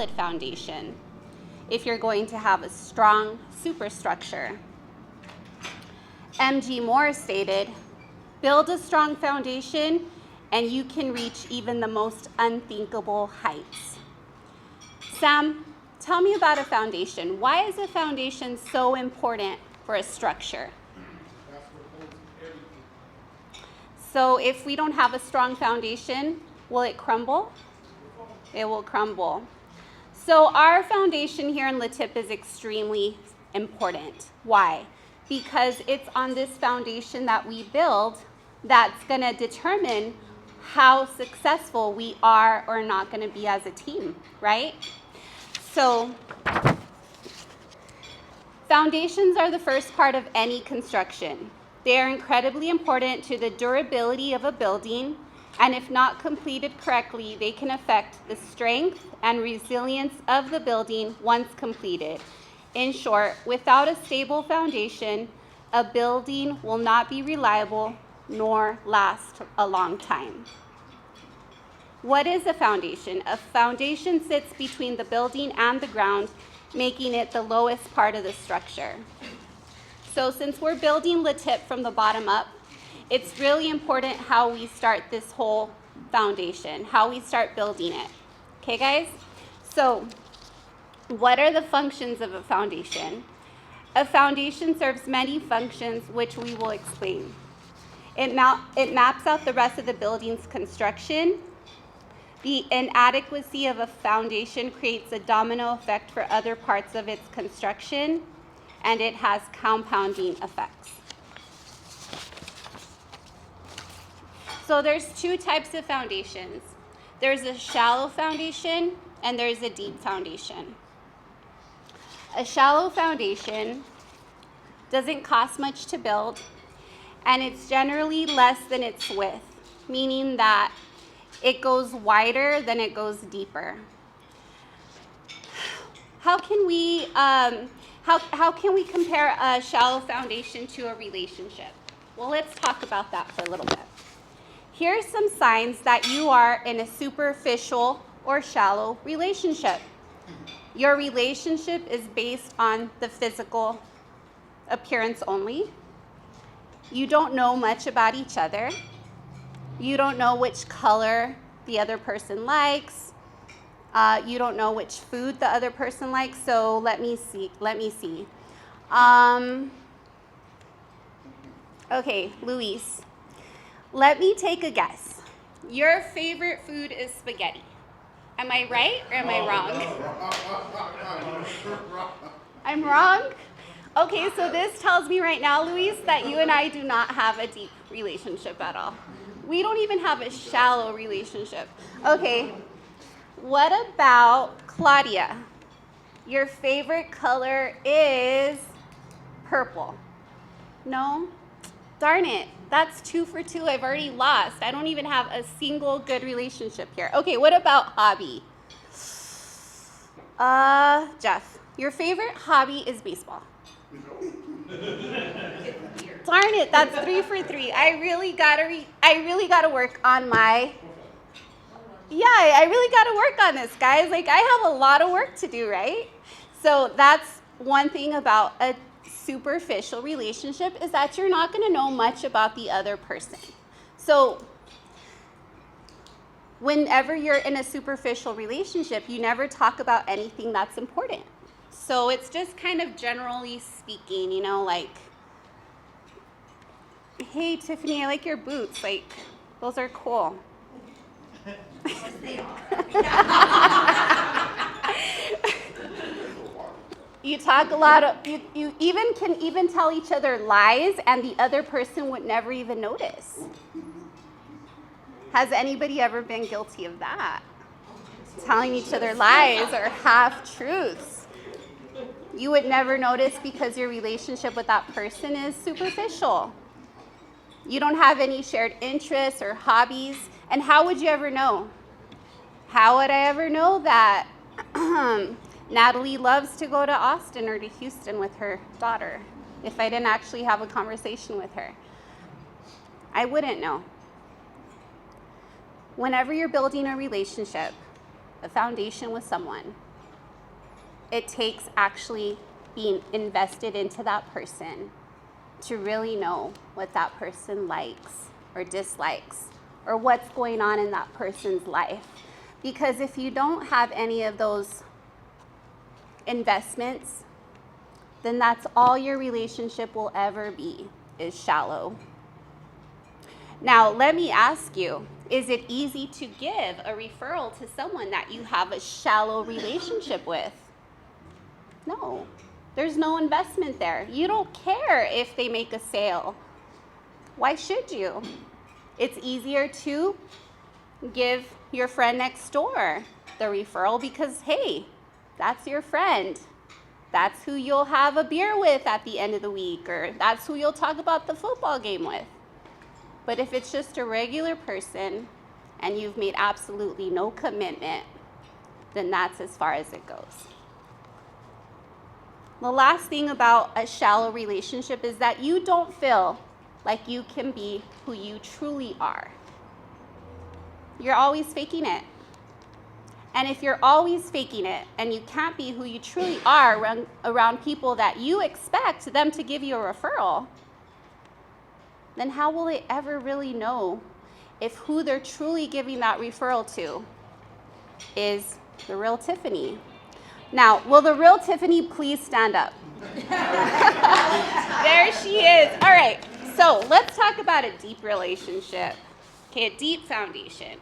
solid foundation if you're going to have a strong superstructure. M.G. Moore stated, "Build a strong foundation and you can reach even the most unthinkable heights." Sam, tell me about a foundation. Why is a foundation so important for a structure? So if we don't have a strong foundation, will it crumble? It will crumble. So our foundation here in LeTip is extremely important. Why? Because it's on this foundation that we build that's going to determine how successful we are or not going to be as a team, right? So foundations are the first part of any construction. They are incredibly important to the durability of a building, and if not completed correctly, they can affect the strength and resilience of the building once completed. In short, without a stable foundation, a building will not be reliable nor last a long time. What is a foundation? A foundation sits between the building and the ground, making it the lowest part of the structure. So since we're building LeTip from the bottom up, it's really important how we start this whole foundation, how we start building it. Okay, guys? So what are the functions of a foundation? A foundation serves many functions, which we will explain. It maps out the rest of the building's construction. The inadequacy of a foundation creates a domino effect for other parts of its construction, and it has compounding effects. So there's two types of foundations. There's a shallow foundation and there's a deep foundation. A shallow foundation doesn't cost much to build, and it's generally less than its width, meaning that it goes wider than it goes deeper. How can we compare a shallow foundation to a relationship? Well, let's talk about that for a little bit. Here are some signs that you are in a superficial or shallow relationship. Your relationship is based on the physical appearance only. You don't know much about each other. You don't know which color the other person likes. You don't know which food the other person likes. So let me see. Okay, Luis, let me take a guess. Your favorite food is spaghetti. Am I right or am I wrong? I'm wrong? Okay, so this tells me right now, Luis, that you and I do not have a deep relationship at all. We don't even have a shallow relationship. Okay, what about Claudia? Your favorite color is purple. No? Darn it, that's 2 for 2. I've already lost. I don't even have a single good relationship here. Okay, what about hobby? Jeff, your favorite hobby is baseball. Darn it, that's 3 for 3. I really gotta work on my. Yeah, I really gotta work on this, guys. Like, I have a lot of work to do, right? So that's one thing about a superficial relationship, is that you're not going to know much about the other person. So whenever you're in a superficial relationship, you never talk about anything that's important. So it's just kind of generally speaking, you know, like, hey, Tiffany, I like your boots. Like, those are cool. Yes, they are. You talk a lot of, you even can even tell each other lies, and the other person would never even notice. Has anybody ever been guilty of that? Telling each other lies or half-truths. You would never notice because your relationship with that person is superficial. You don't have any shared interests or hobbies, and how would you ever know? How would I ever know that Natalie loves to go to Austin or to Houston with her daughter if I didn't actually have a conversation with her? I wouldn't know. Whenever you're building a relationship, a foundation with someone, it takes actually being invested into that person to really know what that person likes or dislikes or what's going on in that person's life. Because if you don't have any of those investments, then that's all your relationship will ever be, is shallow. Now, let me ask you, is it easy to give a referral to someone that you have a shallow relationship with? No, there's no investment there. You don't care if they make a sale. Why should you? It's easier to give your friend next door the referral because, hey, that's your friend. That's who you'll have a beer with at the end of the week, or that's who you'll talk about the football game with. But if it's just a regular person and you've made absolutely no commitment, then that's as far as it goes. The last thing about a shallow relationship is that you don't feel like you can be who you truly are. You're always faking it. And if you're always faking it and you can't be who you truly are around people that you expect them to give you a referral, then how will they ever really know if who they're truly giving that referral to is the real Tiffany? Now, will the real Tiffany please stand up? There she is. All right, so let's talk about a deep relationship. Okay, a deep foundation.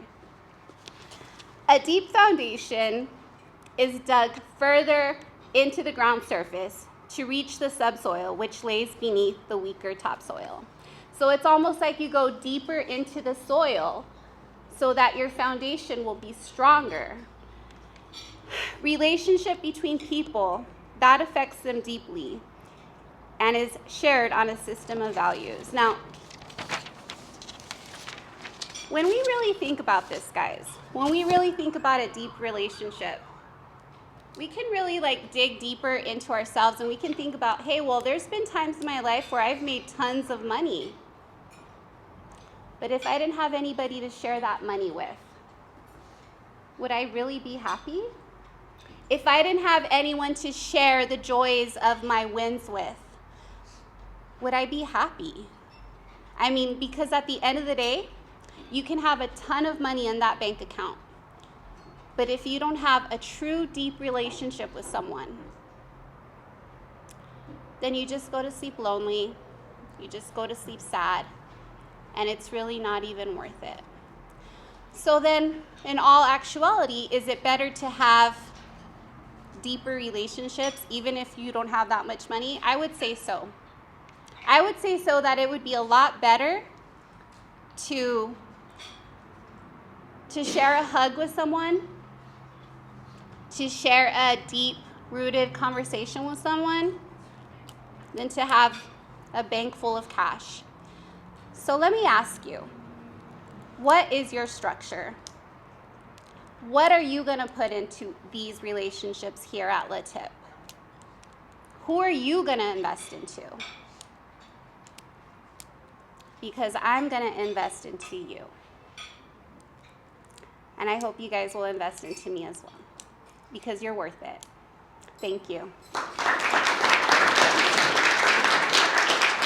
A deep foundation is dug further into the ground surface to reach the subsoil, which lays beneath the weaker topsoil. So it's almost like you go deeper into the soil so that your foundation will be stronger. Relationship between people, that affects them deeply and is shared on a system of values. Now, when we really think about this, guys, when we really think about a deep relationship, we can really dig deeper into ourselves and we can think about, hey, well, there's been times in my life where I've made tons of money. But if I didn't have anybody to share that money with, would I really be happy? If I didn't have anyone to share the joys of my wins with, would I be happy? I mean, because at the end of the day, you can have a ton of money in that bank account. But if you don't have a true deep relationship with someone, then you just go to sleep lonely, you just go to sleep sad, and it's really not even worth it. So then, in all actuality, is it better to have deeper relationships even if you don't have that much money? I would say so. I would say so that it would be a lot better to share a hug with someone, to share a deep-rooted conversation with someone, than to have a bank full of cash. So let me ask you, what is your structure? What are you going to put into these relationships here at LeTip? Who are you going to invest into? Because I'm going to invest into you. And I hope you guys will invest into me as well, because you're worth it. Thank you.